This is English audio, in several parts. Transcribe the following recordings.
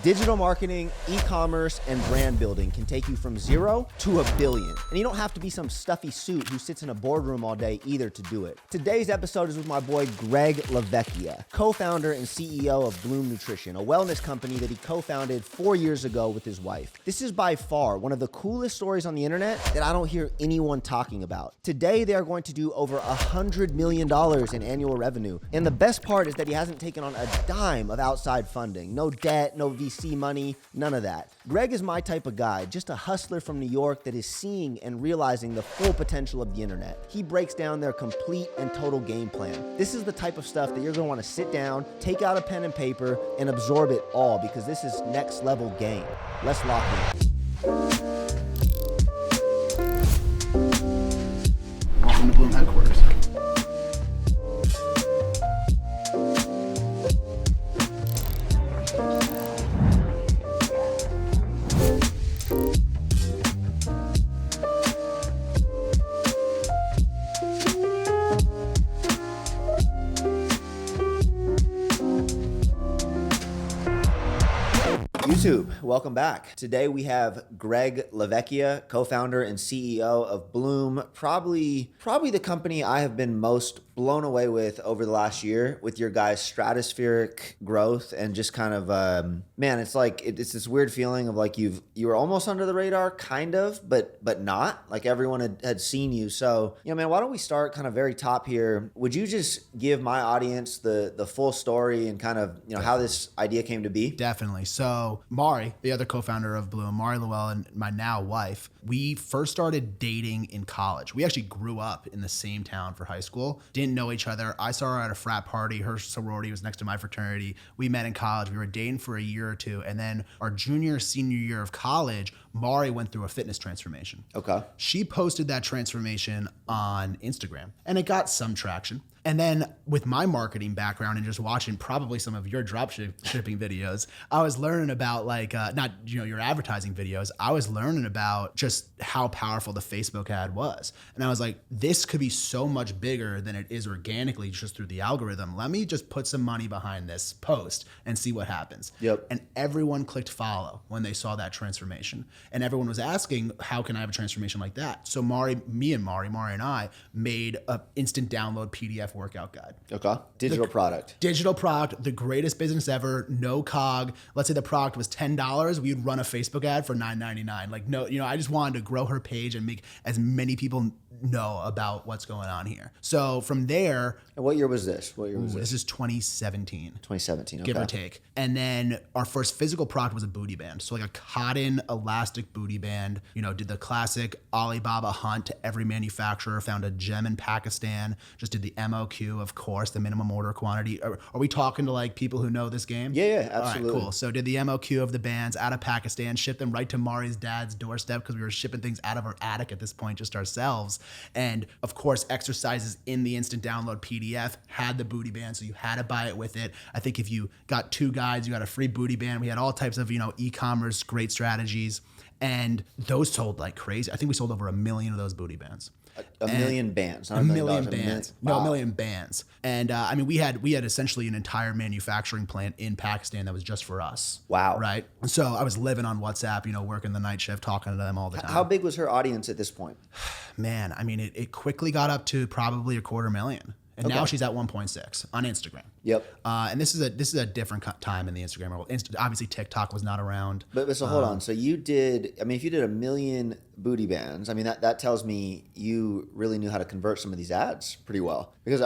Digital marketing, e-commerce, and brand building can take you from 0 to $1 billion. And you don't have to be some stuffy suit who sits in a boardroom all day either to do it. Today's episode is with my boy Greg LaVecchia, co-founder and CEO of Bloom Nutrition, a wellness company that he co-founded 4 years ago with his wife. This is by far one of the coolest stories on the internet that I don't hear anyone talking about. Today, they are going to do over $100 million in annual revenue. And the best part is that he hasn't taken on a dime of outside funding. No debt, no VC money, none of that. Greg is my type of guy, just a hustler from New York that is seeing and realizing the full potential of the internet. He breaks down their complete and total game plan. This is the type of stuff that you're gonna wanna sit down, take out a pen and paper, and absorb it all because this is next level game. Let's lock in. Welcome to Bloom headquarters. YouTube, welcome back. Today we have Greg LaVecchia, co-founder and CEO of Bloom, probably the company I have been most blown away with over the last year with your guys' stratospheric growth and just kind of, man, it's like, it's this weird feeling of like you were almost under the radar, kind of, but not, like everyone had seen you. So, man, why don't we start kind of very top here? Would you just give my audience the full story and kind of, how this idea came to be? Definitely. So Mari, the other co-founder of Bloom, Mari Llewellyn, and my now wife, we first started dating in college. We actually grew up in the same town for high school, didn't know each other. I saw her at a frat party. Her sorority was next to my fraternity. We met in college. We were dating for a year or two. And then our senior year of college, Mari went through a fitness transformation. Okay. She posted that transformation on Instagram and it got some traction. And then with my marketing background and just watching probably some of your drop shipping videos, I was learning about not your advertising videos. I was learning about just how powerful the Facebook ad was. And I was like, this could be so much bigger than it is organically just through the algorithm. Let me just put some money behind this post and see what happens. Yep. And everyone clicked follow when they saw that transformation. And everyone was asking, how can I have a transformation like that? So Mari and I made an instant download PDF workout guide. Okay. Digital product, the greatest business ever, no cog. Let's say the product was $10, we'd run a Facebook ad for $9.99. Like, no, I just wanted to grow her page and make as many people know about what's going on here. So from there. And what year was this? This is 2017. 2017, okay. Give or take. And then our first physical product was a booty band. So like a cotton elastic booty band, did the classic Alibaba hunt to every manufacturer, found a gem in Pakistan, just did the MOQ, of course, the minimum order quantity. Are we talking to like people who know this game? Yeah, absolutely. All right, cool. So did the MOQ of the bands out of Pakistan, shipped them right to Mari's dad's doorstep because we were shipping things out of our attic at this point, just ourselves. And of course, exercises in the instant download PDF had the booty band, so you had to buy it with it. I think if you got 2 guides, you got a free booty band. We had all types of, e-commerce, great strategies. And those sold like crazy. I think we sold over 1 million of those booty bands. A million bands, not a $1 million million bands. Wow. No, 1 million bands. And we had essentially an entire manufacturing plant in Pakistan that was just for us. Wow. Right. So I was living on WhatsApp, working the night shift, talking to them all the time. How big was her audience at this point? Man, it quickly got up to probably 250,000. And now she's at 1.6 on Instagram. Yep. And this is a different time in the Instagram world. Obviously, TikTok was not around. But so hold on. So you did. If you did 1 million booty bands, that tells me you really knew how to convert some of these ads pretty well. Because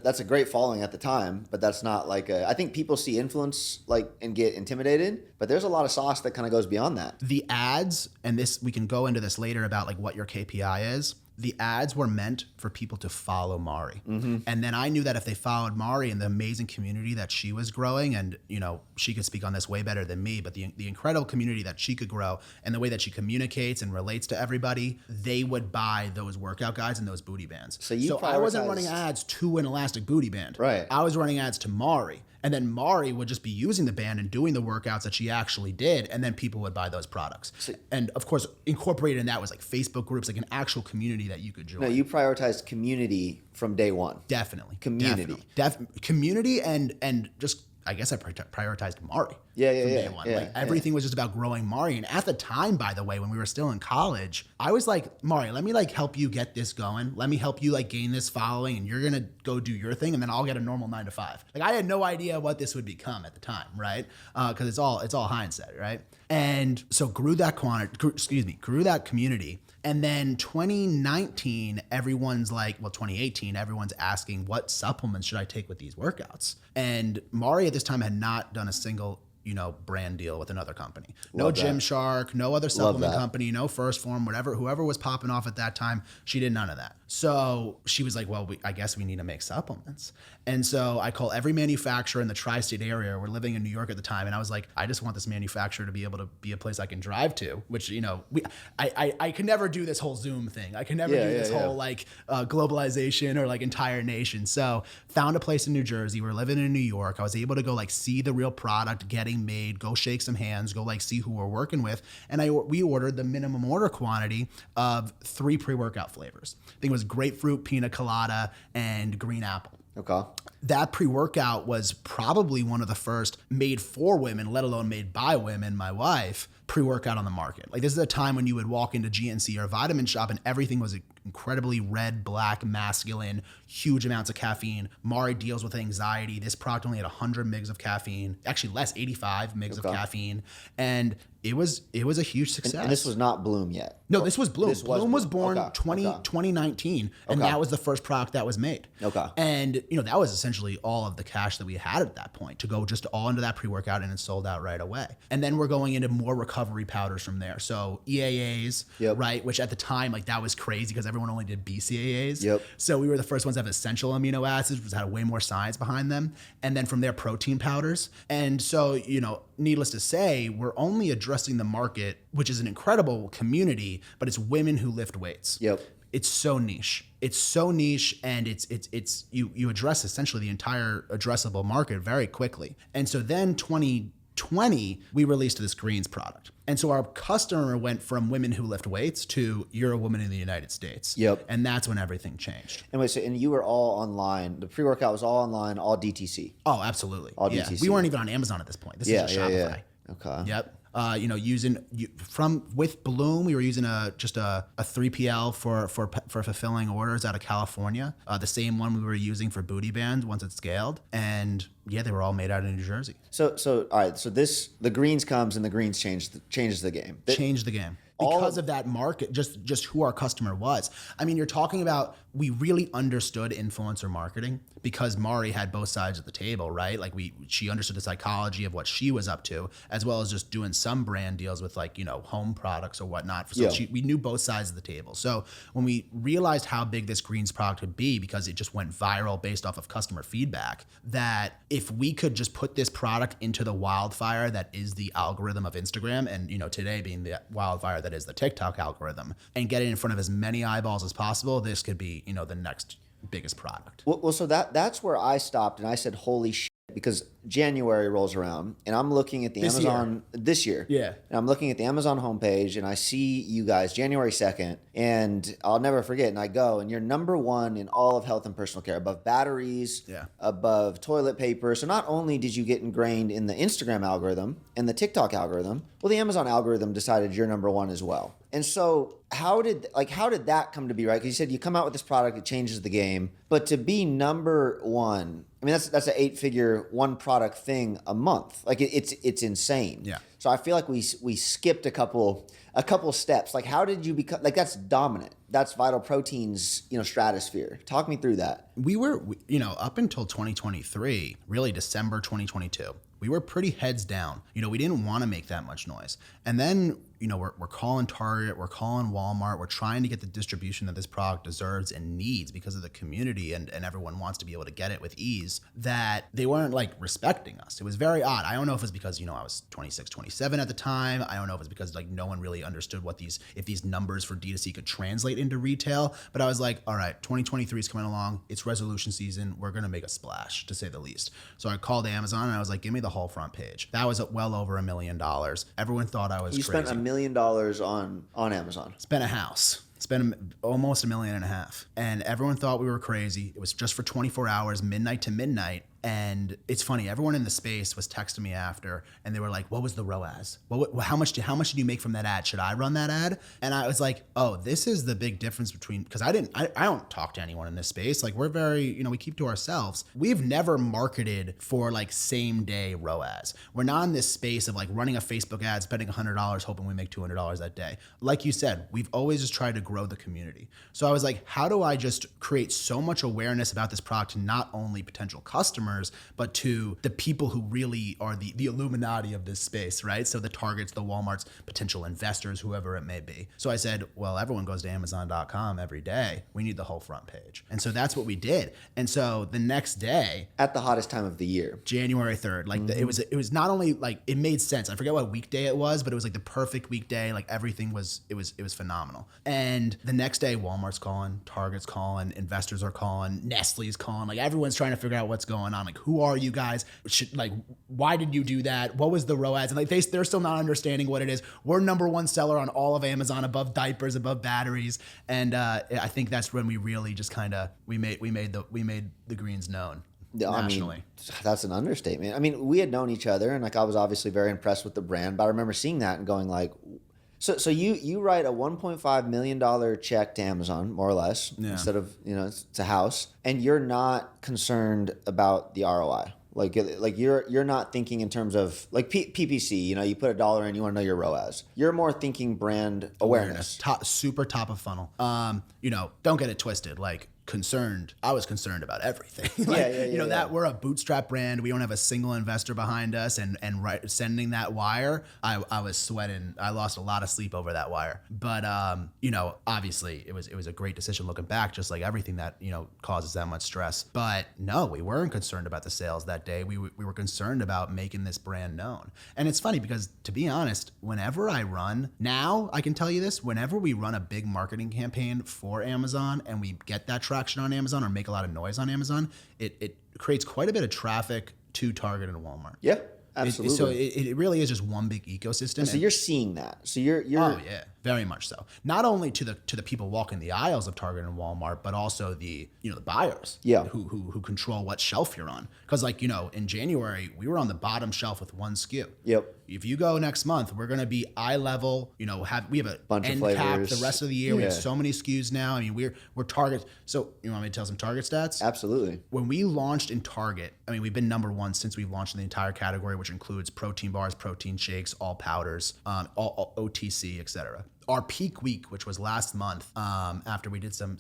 that's a great following at the time, but that's not like I think people see influence and get intimidated, but there's a lot of sauce that kind of goes beyond that. The ads, and this we can go into this later about what your KPI is. The ads were meant for people to follow Mari. Mm-hmm. And then I knew that if they followed Mari and the amazing community that she was growing, and she could speak on this way better than me, but the incredible community that she could grow and the way that she communicates and relates to everybody, they would buy those workout guides and those booty bands. So I wasn't running ads to an elastic booty band. Right. I was running ads to Mari. And then Mari would just be using the band and doing the workouts that she actually did, and then people would buy those products. And of course, incorporated in that was Facebook groups, an actual community that you could join. No, you prioritized community from day one. Definitely. Community. Community and just, I guess I prioritized Mari. from day one. Like everything was just about growing Mari. And at the time, by the way, when we were still in college, I was like, Mari, let me like help you get this going. Let me help you like gain this following, and you're gonna go do your thing, and then I'll get a normal 9 to 5. Like I had no idea what this would become at the time, right? Because it's all hindsight, right? And so grew that community. And then 2019, everyone's like, well, 2018, everyone's asking what supplements should I take with these workouts? And Mari at this time had not done a single brand deal with another company. No Gymshark, no other supplement company, no First Form, whoever was popping off at that time, she did none of that. So she was like, well, I guess we need to make supplements. And so I call every manufacturer in the tri-state area. We're living in New York at the time. And I was like, I just want this manufacturer to be able to be a place I can drive to, which, I can never do this whole Zoom thing. I can never do this whole like globalization or like entire nation. So found a place in New Jersey. We're living in New York. I was able to go like see the real product getting made, go shake some hands, go like see who we're working with. And we ordered the minimum order quantity of 3 pre-workout flavors. I think it was grapefruit, pina colada, and green apple. Okay. That pre-workout was probably one of the first made for women, let alone made by women, my wife, pre-workout on the market. Like this is a time when you would walk into GNC or a vitamin shop and everything was incredibly red, black, masculine, huge amounts of caffeine. Mari deals with anxiety. This product only had 100 mgs of caffeine, actually less, 85 mgs of caffeine. And it was a huge success. And this was not Bloom yet. No, this was Bloom. Bloom was born 2019, and that was the first product that was made. Okay. And that was essentially all of the cash that we had at that point to go just all into that pre-workout, and it sold out right away. And then we're going into more recovery powders from there. So EAAs, right? Which at the time, like that was crazy because everyone only did BCAAs. Yep. So we were the first ones to have essential amino acids, which had way more science behind them. And then from there, protein powders. And so, needless to say, we're only addressing the market, which is an incredible community, but it's women who lift weights. Yep. It's so niche. It's so niche, and you address essentially the entire addressable market very quickly. And so then 2020, we released this greens product. And so our customer went from women who lift weights to you're a woman in the United States. Yep. And that's when everything changed. And you were all online. The pre-workout was all online, all DTC. Oh, absolutely. All DTC. We weren't even on Amazon at this point. This is a Shopify. Okay. Yep. With Bloom, we were using just a 3PL for fulfilling orders out of California. The same one we were using for Booty Band once it scaled, and they were all made out of New Jersey. So all right. So the greens comes and the greens changes the game. Changed the game. Because of that market, just who our customer was. I mean, you're talking about, we really understood influencer marketing because Mari had both sides of the table, right? Like she understood the psychology of what she was up to, as well as just doing some brand deals with home products or whatnot. So we knew both sides of the table. So when we realized how big this greens product would be, because it just went viral based off of customer feedback, that if we could just put this product into the wildfire that is the algorithm of Instagram, and today being the wildfire that is the TikTok algorithm, and get it in front of as many eyeballs as possible, this could be, the next biggest product. Well, so that's where I stopped and I said, holy shit, because January rolls around and I'm looking at the Amazon this year. Yeah. And I'm looking at the Amazon homepage and I see you guys January 2nd, and I'll never forget. And I go, and you're number 1 in all of health and personal care, above batteries, above toilet paper. So not only did you get ingrained in the Instagram algorithm and the TikTok algorithm, well, the Amazon algorithm decided you're number 1 as well. And so how did that come to be, right? Because you said you come out with this product, it changes the game, but to be number 1, I mean, that's an 8-figure one product thing a month. Like it's insane. Yeah. So I feel like we skipped a couple steps. Like how did you become, like that's dominant. That's Vital Protein's, stratosphere. Talk me through that. We were, up until 2023, really December 2022, we were pretty heads down. We didn't want to make that much noise. And then, we're calling Target, we're calling Walmart, we're trying to get the distribution that this product deserves and needs because of the community, and everyone wants to be able to get it with ease, that they weren't respecting us. It was very odd. I don't know if it's because, I was 26, 27 at the time. I don't know if it's because no one really understood if these numbers for D2C could translate into retail. But I was like, all right, 2023 is coming along. It's resolution season. We're going to make a splash, to say the least. So I called Amazon and I was like, give me the whole front page. That was well over $1 million. Everyone thought I was crazy. You spent $1 million on Amazon. Spent a house. Spent almost $1.5 million. And everyone thought we were crazy. It was just for 24 hours, midnight to midnight. And it's funny, everyone in the space was texting me after, and they were like, "What was the ROAS? How much did you make from that ad? Should I run that ad?" And I was like, "Oh, this is the big difference between," because I don't talk to anyone in this space. Like, we're very, we keep to ourselves. We've never marketed for like same day ROAS. We're not in this space of like running a Facebook ad, spending $100, hoping we make $200 that day. Like you said, we've always just tried to grow the community. So I was like, how do I just create so much awareness about this product to not only potential customers, but to the people who really are the Illuminati of this space, right? So the Targets, the Walmarts, potential investors, whoever it may be. So I said, well, everyone goes to Amazon.com every day. We need the whole front page. And so that's what we did. And so the next day, at the hottest time of the year, January 3rd, like it was not only like, it made sense. I forget what weekday it was, but it was like the perfect weekday. Like everything was phenomenal. And the next day, Walmart's calling, Target's calling, investors are calling, Nestle's calling, like everyone's trying to figure out what's going on. Like, who are you guys? Why did you do that? What was the ROAS? And like they're still not understanding what it is. We're number one seller on all of Amazon, above diapers, above batteries. And I think that's when we really just kind of we made the greens known. Nationally. I mean, that's an understatement. I mean, we had known each other, and like I was obviously very impressed with the brand, but I remember seeing that and going like, so you write a $1.5 million check to Amazon, more or less, instead of, it's a house, and you're not concerned about the ROI. Like you're not thinking in terms of like PPC, you put $1 in, you want to know your ROAS. You're more thinking brand awareness. Super top of funnel. Don't get it twisted. Like, I was concerned about everything. That we're a bootstrap brand. We don't have a single investor behind us, and sending that wire, I was sweating. I lost a lot of sleep over that wire. But obviously it was a great decision looking back, just like everything that causes that much stress. But no, we weren't concerned about the sales that day. We were concerned about making this brand known. And it's funny because, to be honest, whenever I can tell you this, whenever we run a big marketing campaign for Amazon and we get that traction on Amazon or make a lot of noise on Amazon, it creates quite a bit of traffic to Target and Walmart. Yeah, absolutely. So it really is just one big ecosystem. So you're seeing that. So you're oh yeah, very much so. Not only to the people walking the aisles of Target and Walmart, but also the buyers. Yeah. Who control what shelf you're on. Because in January we were on the bottom shelf with one SKU. Yep. If you go next month, we're going to be eye level. We have a bunch end of cap flavors the rest of the year. We have so many SKUs now. I mean, we're Target. So you want me to tell some Target stats? Absolutely. When we launched in Target, I mean, we've been number one since we've launched in the entire category, which includes protein bars, protein shakes, all powders, all OTC, etc. Our peak week, which was last month, after we did some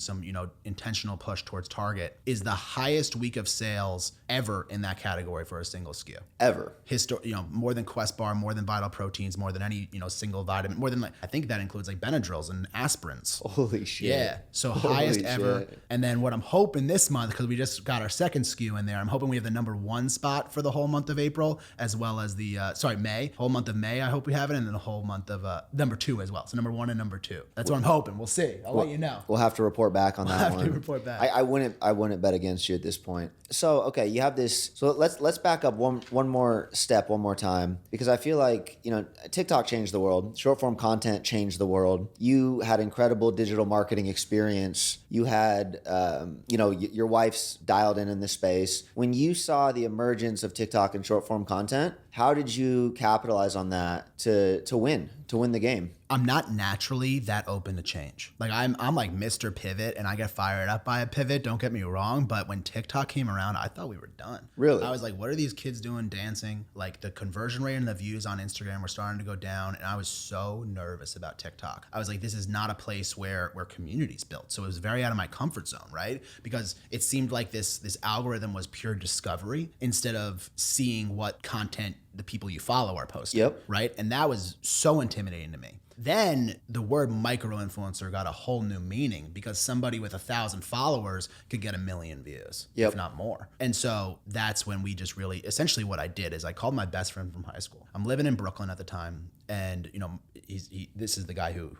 intentional push towards Target, is the highest week of sales ever in that category for a single SKU. Ever. More than Quest Bar, more than Vital Proteins, more than any single vitamin, more than I think that includes like Benadryls and aspirins. Holy shit. Yeah. So highest ever. And then what I'm hoping this month, because we just got our second SKU in there, I'm hoping we have the number one spot for the whole month of April, as well as the May. Whole month of May, I hope we have it, and then the whole month of number two as well. So number one and number two. That's what I'm hoping. We'll see. I'll let you know. We'll have to report back on that one. Have to report back. I wouldn't bet against you at this point. So okay, you have this. So let's back up one more step, one more time, because I feel like TikTok changed the world. Short form content changed the world. You had incredible digital marketing experience. You had your wife's dialed in this space. When you saw the emergence of TikTok and short form content, how did you capitalize on that to win the game? I'm not naturally that open to change. Like I'm like Mr. Pivot, and I get fired up by a pivot. Don't get me wrong, but when TikTok came around, I thought we were done. Really? I was like, what are these kids doing dancing? Like the conversion rate and the views on Instagram were starting to go down, and I was so nervous about TikTok. I was like, this is not a place where community's built. So it was very out of my comfort zone, right? Because it seemed like this algorithm was pure discovery instead of seeing what content the people you follow are posting. Yep. Right? And that was so intimidating to me. Then the word micro-influencer got a whole new meaning because somebody with 1,000 followers could get 1 million views, if not more. And so that's when we just really, essentially what I did is I called my best friend from high school. I'm living in Brooklyn at the time. And, this is the guy who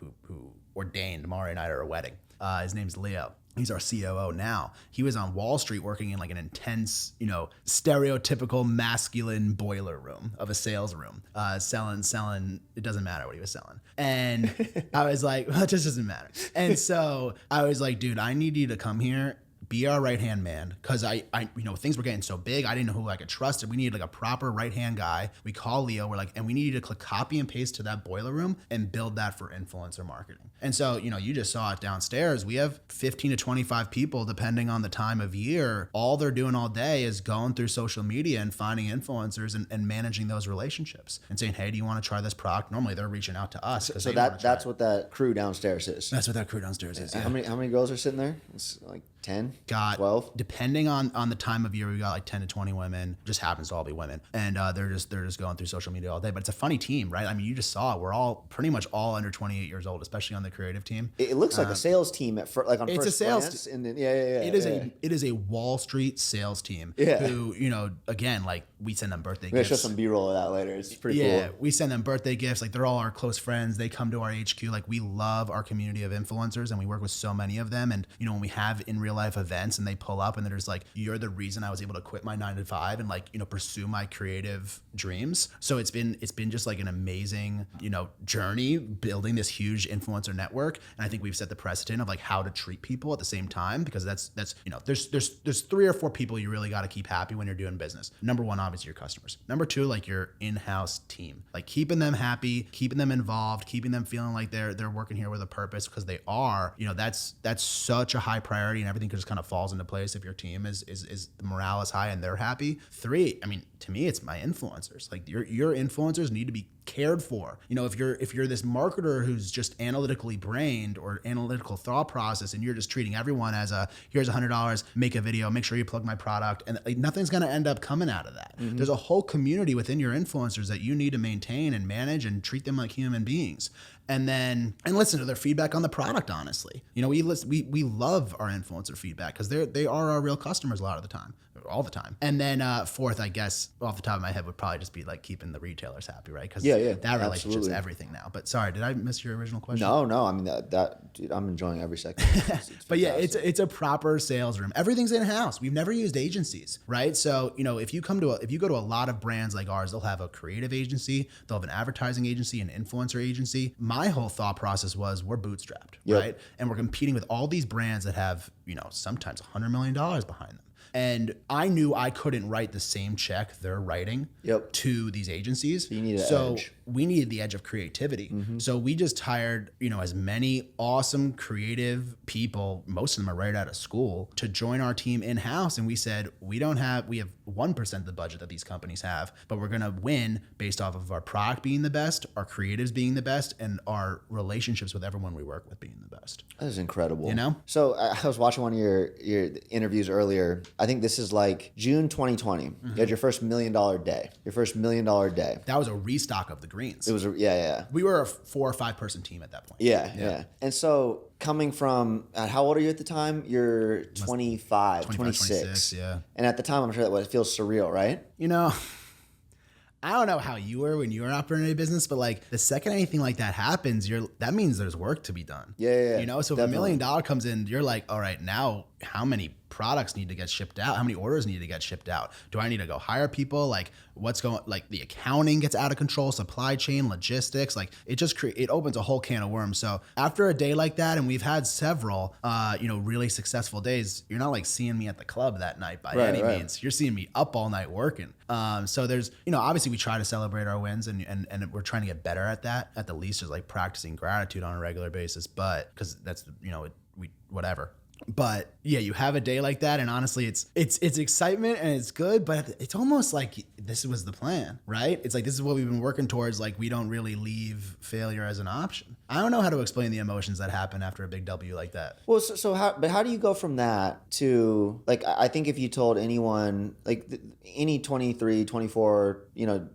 ordained Mari and I at our wedding. His name's Leo. He's our COO now. He was on Wall Street working in like an intense, stereotypical masculine boiler room of a sales room, selling. It doesn't matter what he was selling. And I was like, well, it just doesn't matter. And so I was like, dude, I need you to come here be our right-hand man. Cause I, things were getting so big. I didn't know who I could trust. We needed like a proper right-hand guy. We call Leo. We're like, and we needed to click copy and paste to that boiler room and build that for influencer marketing. And so, you just saw it downstairs. We have 15 to 25 people, depending on the time of year. All they're doing all day is going through social media and finding influencers and managing those relationships and saying, hey, do you want to try this product? Normally they're reaching out to us. So that's what that crew downstairs is. That's what that crew downstairs is. Yeah. How many girls are sitting there? It's like 10, 12? Depending on the time of year, we got like 10 to 20 women. Just happens to all be women. And they're just going through social media all day. But it's a funny team, right? I mean, you just saw it. We're all pretty much all under 28 years old, especially on the creative team. It looks like a sales team at like on it's first a sales glance. And then, it is a Wall Street sales team who, again, like we send them birthday We're gifts. gonna show some B-roll of that later. It's pretty cool. Yeah, we send them birthday gifts. Like they're all our close friends. They come to our HQ. Like we love our community of influencers and we work with so many of them. And, when we have in real life events and they pull up and they're just like, you're the reason I was able to quit my 9 to 5 and like, pursue my creative dreams. So it's been just like an amazing, journey building this huge influencer network. And I think we've set the precedent of like how to treat people at the same time, because that's there's 3 or 4 people you really got to keep happy when you're doing business. Number 1, obviously your customers. Number 2, like your in-house team, like keeping them happy, keeping them involved, keeping them feeling like they're working here with a purpose, because they are, that's such a high priority, and everything just kind of falls into place if your team is the morale is high and they're happy. 3, I mean, to me, it's my influencers. Like your influencers need to be cared for. If you're this marketer who's just analytically brained or analytical thought process, and you're just treating everyone as here's $100, make a video, make sure you plug my product, and like nothing's going to end up coming out of that. Mm-hmm. There's a whole community within your influencers that you need to maintain and manage and treat them like human beings. And listen to their feedback on the product. Honestly, we love our influencer feedback because they are our real customers a lot of the time, all the time. And then 4th, I guess off the top of my head, would probably just be like keeping the retailers happy, right? Because that relationship's everything now. But sorry, did I miss your original question? No. I mean that dude, I'm enjoying every second. It's but yeah, it's a proper sales room. Everything's in house. We've never used agencies, right? So if you go to a lot of brands like ours, they'll have a creative agency, they'll have an advertising agency, an influencer agency. My whole thought process was we're bootstrapped, right? And we're competing with all these brands that have, sometimes $100 million behind them. And I knew I couldn't write the same check they're writing to these agencies. So you need an edge. We needed the edge of creativity. Mm-hmm. So we just hired, as many awesome creative people, most of them are right out of school, to join our team in-house. And we said, we have 1% of the budget that these companies have, but we're going to win based off of our product being the best, our creatives being the best, and our relationships with everyone we work with being the best. That is incredible. So I was watching one of your interviews earlier. I think this is like June 2020. Mm-hmm. You had your first $1 million day. That was a restock of the greens. It was, We were a 4 or 5 person team at that point. Yeah. And so coming from, how old are you at the time? You're 25, 26. Yeah. And at the time, I'm sure it feels surreal, right? I don't know how you were when you were operating a business, but like the second anything like that happens, that means there's work to be done. Yeah. So if $1 million comes in, you're like, all right, now how many products need to get shipped out? How many orders need to get shipped out? Do I need to go hire people? Like the accounting gets out of control, supply chain, logistics, like it opens a whole can of worms. So after a day like that, and we've had several, really successful days, you're not like seeing me at the club that night by any means. You're seeing me up all night working. So there's, obviously we try to celebrate our wins and we're trying to get better at that, at the least, just like practicing gratitude on a regular basis, but because that's, whatever. But yeah, you have a day like that, and honestly, it's excitement and it's good, but it's almost like this was the plan, right? It's like this is what we've been working towards. Like we don't really leave failure as an option. I don't know how to explain the emotions that happen after a big W like that. Well, so how do you go from that to, like, I think if you told anyone, like any 23, 24,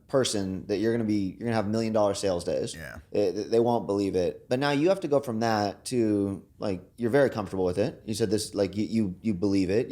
person that you're gonna have $1 million sales days, they won't believe it. But now you have to go from that to, like, you're very comfortable with it. You said this, like you believe it.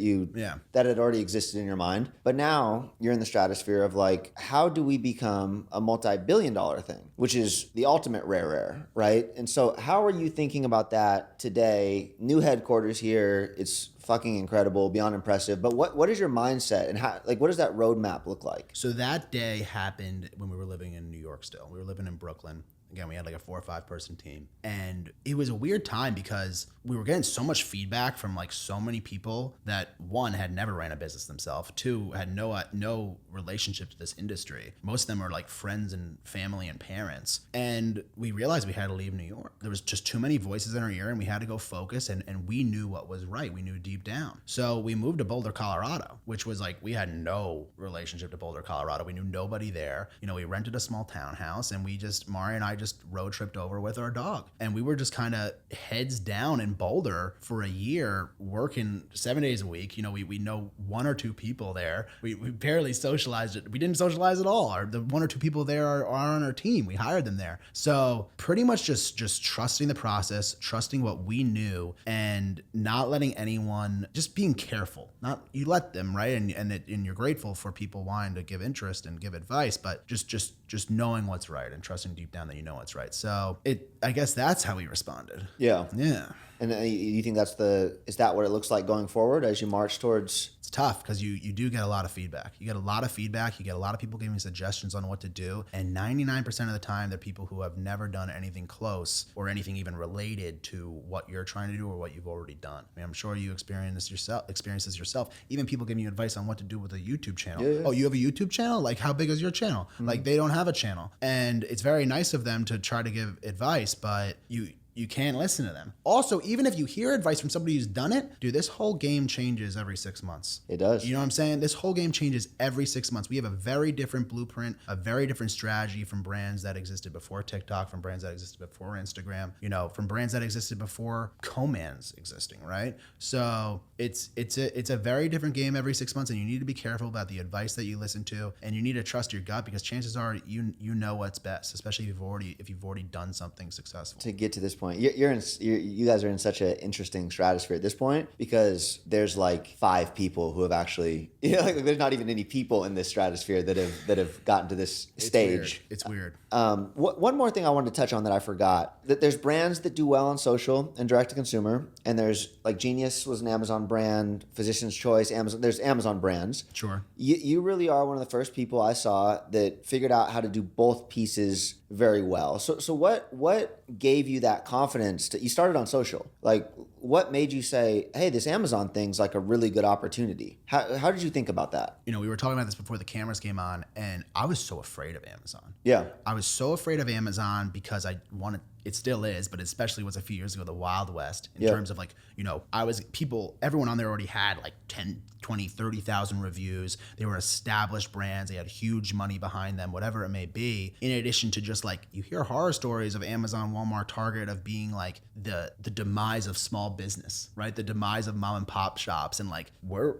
That had already existed in your mind. But now you're in the stratosphere of like, how do we become a multi-billion-dollar thing, which is the ultimate rare, right? And so how are you thinking about that today? New headquarters here. It's fucking incredible, beyond impressive. But what is your mindset, and how, like, what does that roadmap look like? So that day happened when we were living in New York still. We were living in Brooklyn. Again, we had like a 4 or 5 person team. And it was a weird time because we were getting so much feedback from like so many people that, one, had never ran a business themselves, two, had no relationship to this industry. Most of them are like friends and family and parents. And we realized we had to leave New York. There was just too many voices in our ear, and we had to go focus, and we knew what was right. We knew deep down. So we moved to Boulder, Colorado, which was like, we had no relationship to Boulder, Colorado. We knew nobody there. You know, we rented a small townhouse, and Mari and I just road tripped over with our dog. And we were just kind of heads down in Boulder for a year, working 7 days a week. You know, we know 1 or 2 people there. We barely socialized it. We didn't socialize at all. The 1 or 2 people there are on our team. We hired them there. So pretty much just trusting the process, trusting what we knew, and not letting anyone, just being careful. Not, you let them, right? And you're grateful for people wanting to give interest and give advice, but just knowing what's right and trusting deep down that you know what's right. So I guess that's how we responded. Yeah. Yeah. And you think is that what it looks like going forward as you march towards? It's tough because you do get a lot of feedback. You get a lot of feedback. You get a lot of people giving suggestions on what to do. And 99% of the time, they're people who have never done anything close or anything even related to what you're trying to do or what you've already done. I mean, I'm sure you experience this yourself. Even people giving you advice on what to do with a YouTube channel. Yeah. Oh, you have a YouTube channel? Like, how big is your channel? Mm-hmm. Like, they don't have a channel. And it's very nice of them to try to give advice, but you can't listen to them. Also, even if you hear advice from somebody who's done it, dude, this whole game changes every 6 months. It does. You know what I'm saying? This whole game changes every 6 months. We have a very different blueprint, a very different strategy from brands that existed before TikTok, from brands that existed before Instagram, you know, from brands that existed before Co-Man's existing, right? So it's a very different game every 6 months, and you need to be careful about the advice that you listen to, and you need to trust your gut, because chances are you know what's best, especially if you've already done something successful. To get to this point, you guys are in such an interesting stratosphere at this point, because there's like 5 people who have actually, you know, like there's not even any people in this stratosphere that have gotten to this stage. It's weird. One more thing I wanted to touch on that I forgot, that there's brands that do well on social and direct to consumer, and there's like Genius was an Amazon brand, Physician's Choice, Amazon. There's Amazon brands. Sure. You really are one of the first people I saw that figured out how to do both pieces very well. So what gave you that confidence you started on social? Like, what made you say, hey, this Amazon thing's like a really good opportunity? How did you think about that? You know, we were talking about this before the cameras came on, and I was so afraid of Amazon. Yeah. I was so afraid of Amazon because it still is, but especially was a few years ago, the Wild West, in terms of like, you know, everyone on there already had like 10, 20, 30,000 reviews. They were established brands. They had huge money behind them, whatever it may be. In addition to just like, you hear horror stories of Amazon, Walmart, Target of being like the demise of small business, right? The demise of mom and pop shops. And like,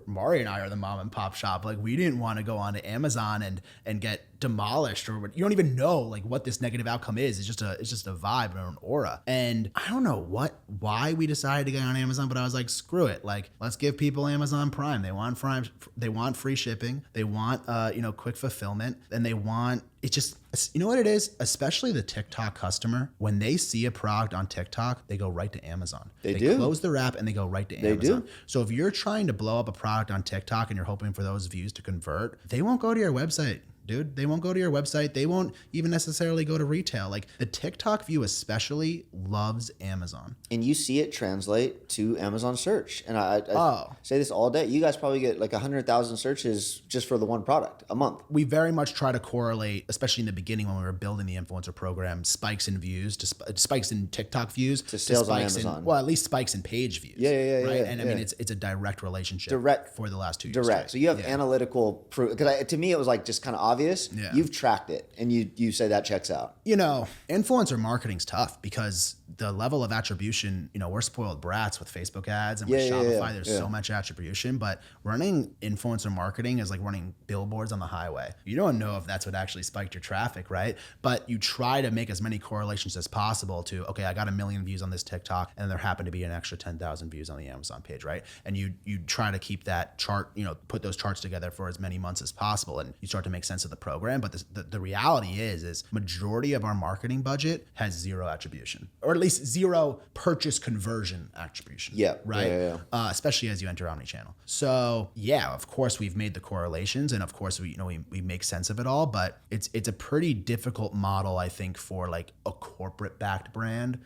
Mari and I are the mom and pop shop. Like, we didn't want to go onto Amazon and get demolished, or you don't even know like what this negative outcome is. It's just a vibe or an aura. And I don't know why we decided to get on Amazon, but I was like, screw it. Like, let's give people Amazon Prime. They want free shipping. They want quick fulfillment, and they want, it's just, you know what it is? Especially the TikTok customer, when they see a product on TikTok, they go right to Amazon. They do. Close their app and they go right to Amazon. They do. So if you're trying to blow up a product on TikTok and you're hoping for those views to convert, they won't go to your website. Dude, they won't go to your website. They won't even necessarily go to retail. Like, the TikTok view especially loves Amazon. And you see it translate to Amazon search. And I say this all day. You guys probably get like 100,000 searches just for the one product a month. We very much try to correlate, especially in the beginning when we were building the influencer program, spikes in views, to spikes in TikTok views. To sales on Amazon. Well, at least spikes in page views. Yeah. Right? And I mean, it's a direct relationship for the last 2 years. Direct. So you have analytical proof. Because to me, it was like just kind of obvious. Yeah. You've tracked it, and you say that checks out. You know, influencer marketing's tough because the level of attribution, you know, we're spoiled brats with Facebook ads and with Shopify. There's so much attribution, but running influencer marketing is like running billboards on the highway. You don't know if that's what actually spiked your traffic, right? But you try to make as many correlations as possible to, okay, I got 1 million views on this TikTok, and there happened to be an extra 10,000 views on the Amazon page, right? And you try to keep that chart, you know, put those charts together for as many months as possible, and you start to make sense elements of the program, but the reality is majority of our marketing budget has zero attribution, or at least zero purchase conversion attribution. Yeah. Right. Yeah. Especially as you enter omni-channel. So yeah, of course we've made the correlations, and of course we make sense of it all, but it's a pretty difficult model, I think, for like a corporate backed brand,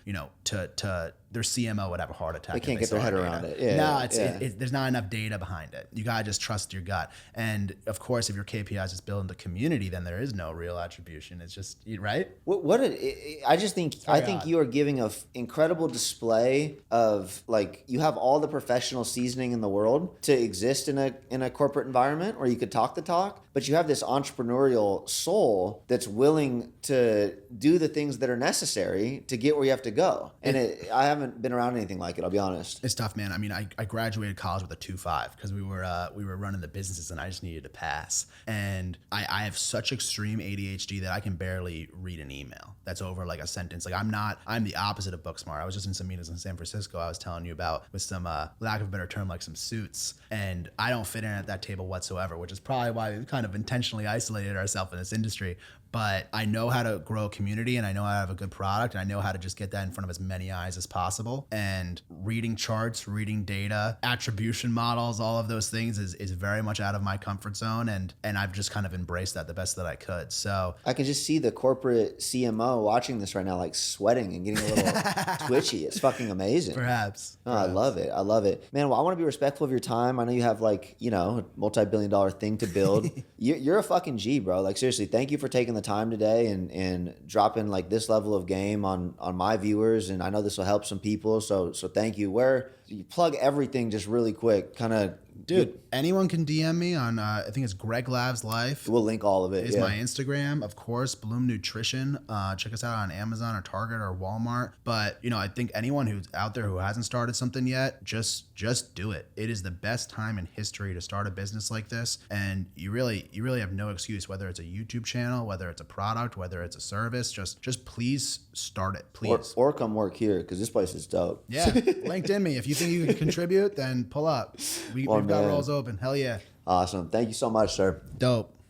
to their CMO would have a heart attack. They can't get their head around it. Yeah. No, there's not enough data behind it. You gotta just trust your gut. And of course, if your KPIs is building the community, then there is no real attribution. It's just right. I think you are giving an incredible display of, like, you have all the professional seasoning in the world to exist in a corporate environment where you could talk the talk, but you have this entrepreneurial soul that's willing to do the things that are necessary to get where you have to go. And I haven't been around anything like it, I'll be honest. It's tough, man. I mean, I graduated college with a 2.5 because we were running the businesses and I just needed to pass. And I have such extreme ADHD that I can barely read an email that's over like a sentence. Like I'm the opposite of book smart. I was just in some meetings in San Francisco I was telling you about with some lack of a better term, like some suits, and I don't fit in at that table whatsoever, which is probably why we kind of intentionally isolated ourselves in this industry. But I know how to grow a community, and I know how to have a good product, and I know how to just get that in front of as many eyes as possible. And reading charts, reading data, attribution models, all of those things is very much out of my comfort zone, and I've just kind of embraced that the best that I could. So I can just see the corporate CMO watching this right now, like sweating and getting a little twitchy. It's fucking amazing. Perhaps. I love it. I love it. Man, well, I want to be respectful of your time. I know you have a multi-billion-dollar thing to build. You're a fucking G, bro. Like, seriously, thank you for taking the time today and dropping like this level of game on my viewers. And I know this will help some people. So thank you. Where you plug everything just really quick, kind of. Dude, anyone can DM me on, I think it's Greg Lav's Life. We'll link all of it. Is my Instagram, of course, Bloom Nutrition. Check us out on Amazon or Target or Walmart. But, I think anyone who's out there who hasn't started something yet, just do it. It is the best time in history to start a business like this. And you really have no excuse, whether it's a YouTube channel, whether it's a product, whether it's a service, just please start it, please. Or come work here, because this place is dope. Yeah, LinkedIn me. If you think you can contribute, then pull up. We've got roles open. Hell yeah. Awesome. Thank you so much, sir. Dope.